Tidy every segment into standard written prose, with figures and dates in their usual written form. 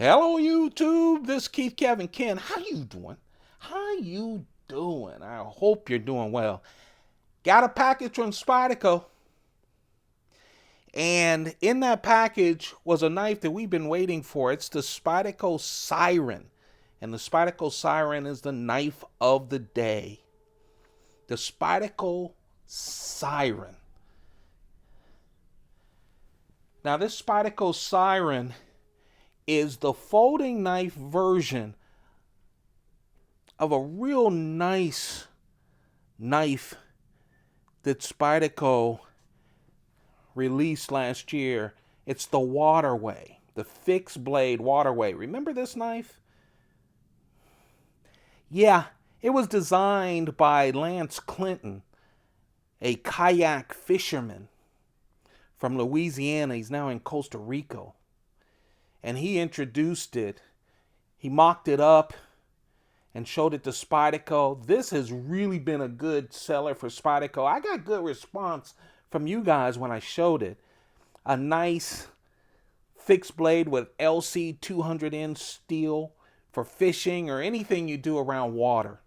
Hello YouTube, this is Keith Kevin Ken. How you doing? How you doing? I hope you're doing well. Got a package from Spyderco, and in that package was a knife that we've been waiting for. It's the Spyderco Siren, and the Spyderco Siren is the knife of the day. The Spyderco Siren. Now this Spyderco Siren is the folding knife version of a real nice knife that Spyderco released last year. It's the Waterway, the fixed blade Waterway. Remember this knife? Yeah, it was designed by Lance Clinton, a kayak fisherman from Louisiana. He's now in Costa Rica. And he introduced it. He mocked it up and showed it to Spyderco. This has really been a good seller for Spyderco. I got good response from you guys when I showed it. A nice fixed blade with LC200N steel for fishing or anything you do around water.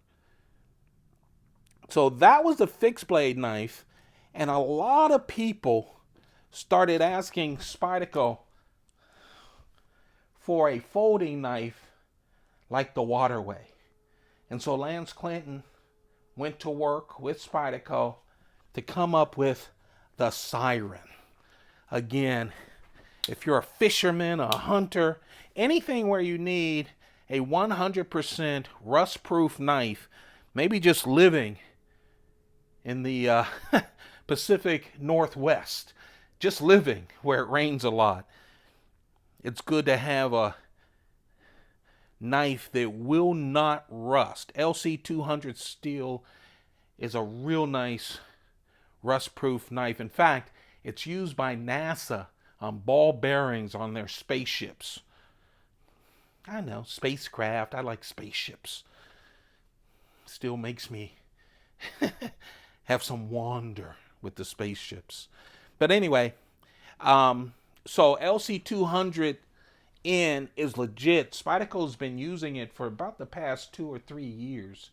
So that was the fixed blade knife. And a lot of people started asking Spyderco for a folding knife like the Waterway. And so Lance Clinton went to work with Spyderco to come up with the Siren. Again, if you're a fisherman, a hunter, anything where you need a 100% rust-proof knife, maybe just living in the Pacific Northwest, just living where it rains a lot, it's good to have a knife that will not rust. LC200 steel is a real nice rust-proof knife. In fact, it's used by NASA on ball bearings on their spaceships. I know, spacecraft. I like spaceships. Still makes me have some wonder with the spaceships. But anyway, so LC200N is legit. Spyderco's been using it for about the past 2 or 3 years.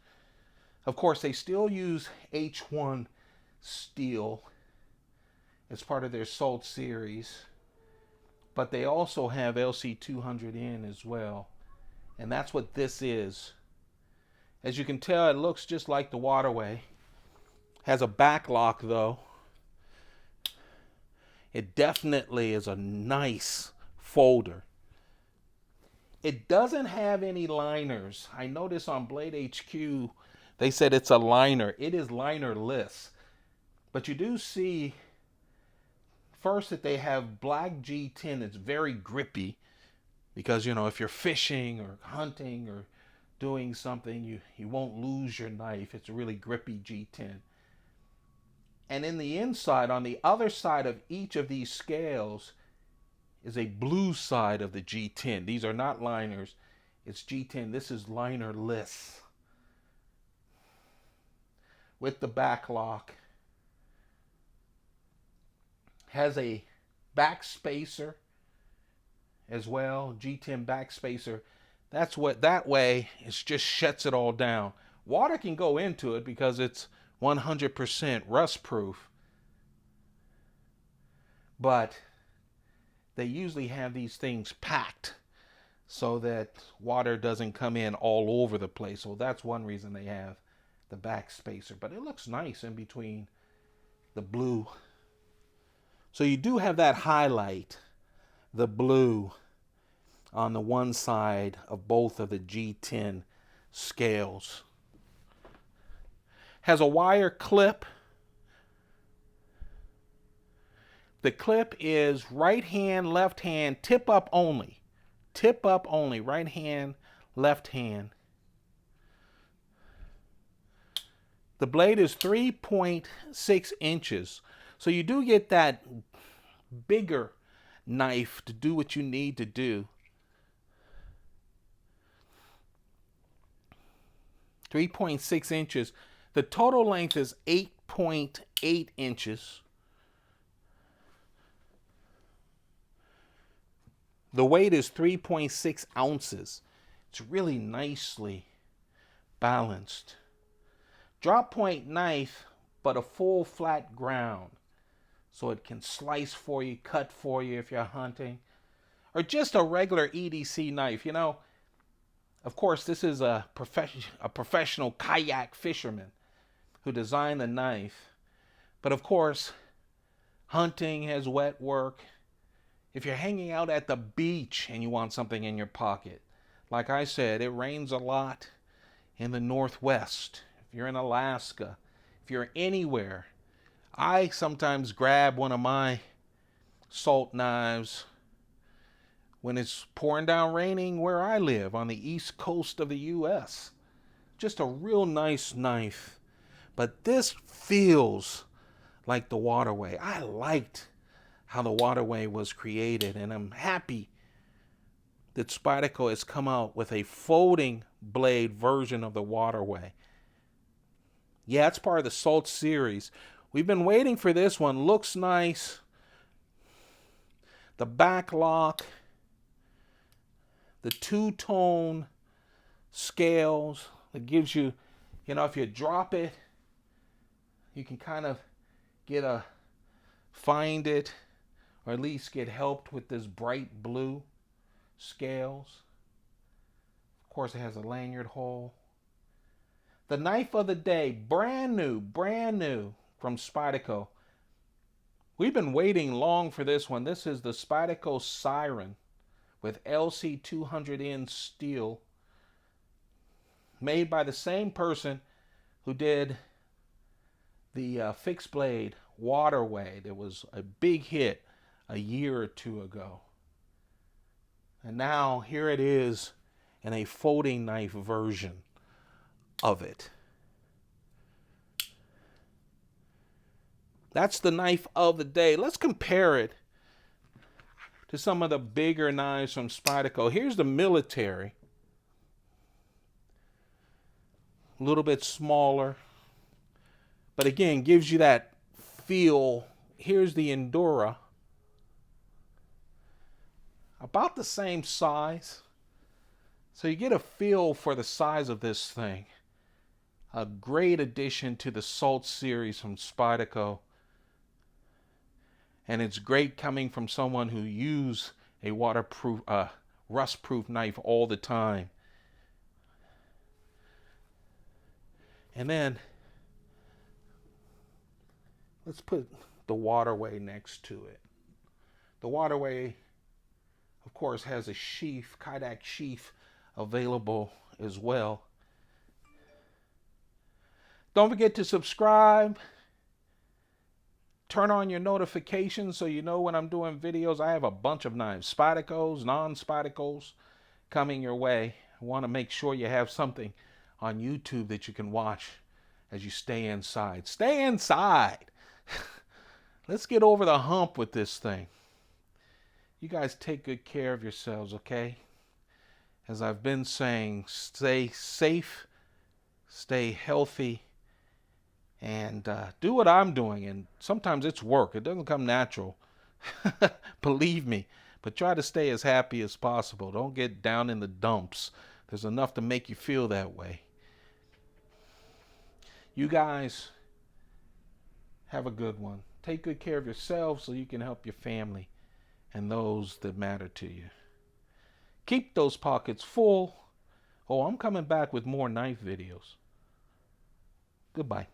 Of course, they still use H1 steel as part of their Salt series, but they also have LC200N as well, and that's what this is. As you can tell, it looks just like the Waterway. Has a back lock though. It definitely is a nice folder. It doesn't have any liners. I noticed on Blade HQ, they said it's a liner. It is linerless. But you do see first that they have black G10. It's very grippy because, you know, if you're fishing or hunting or doing something, you won't lose your knife. It's a really grippy G10. And in the inside, on the other side of each of these scales, is a blue side of the G10. These are not liners. It's G10. This is linerless. With the back lock. Has a back spacer as well. G10 back spacer. That's what, that way it just shuts it all down. Water can go into it because it's 100% rust proof. But they usually have these things packed so that water doesn't come in all over the place. So that's one reason they have the back spacer. But it looks nice in between the blue. So you do have that highlight, the blue, on the one side of both of the G10 scales. Has a wire clip. The clip is right hand, left hand, tip up only. Tip up only, right hand, left hand. The blade is 3.6 inches. So you do get that bigger knife to do what you need to do. 3.6 inches. The total length is 8.8 inches. The weight is 3.6 ounces. It's really nicely balanced. Drop point knife, but a full flat ground. So it can slice for you, cut for you if you're hunting. Or just a regular EDC knife. You know, of course, this is a professional kayak fisherman who designed the knife. But of course, hunting has wet work. If you're hanging out at the beach and you want something in your pocket, like I said, it rains a lot in the Northwest. If you're in Alaska, if you're anywhere, I sometimes grab one of my salt knives when it's pouring down raining where I live on the east coast of the U.S. Just a real nice knife. But this feels like the waterway. I liked how the waterway was created, and I'm happy that Spyderco has come out with a folding blade version of the waterway. Yeah, it's part of the Salt series. We've been waiting for this one. Looks nice. The back lock, the two-tone scales that gives you, you know, if you drop it, you can kind of find it, or at least get helped with this bright blue scales. Of course, it has a lanyard hole. The knife of the day, brand new from Spyderco. We've been waiting long for this one. This is the Spyderco Siren with LC200N steel, made by the same person who did the fixed blade waterway. There was a big hit a year or two ago. And now here it is in a folding knife version of it. That's the knife of the day. Let's compare it to some of the bigger knives from Spyderco. Here's the military. A little bit smaller, but again, gives you that feel. Here's the Endura. About the same size. So you get a feel for the size of this thing. A great addition to the Salt series from Spyderco. And it's great coming from someone who uses a waterproof, rust-proof knife all the time. And then let's put the waterway next to it. The waterway, of course, has a sheath, kayak sheath available as well. Don't forget to subscribe. Turn on your notifications so you know when I'm doing videos. I have a bunch of knives, Spydercos, non-Spydercos, coming your way. I want to make sure you have something on YouTube that you can watch as you stay inside. Stay inside. Let's get over the hump with this thing. You guys take good care of yourselves, okay? As I've been saying, stay safe, stay healthy, and do what I'm doing. And sometimes it's work. It doesn't come natural. Believe me. But try to stay as happy as possible. Don't get down in the dumps. There's enough to make you feel that way. You guys have a good one. Take good care of yourselves so you can help your family and those that matter to you. Keep those pockets full. Oh, I'm coming back with more knife videos. Goodbye.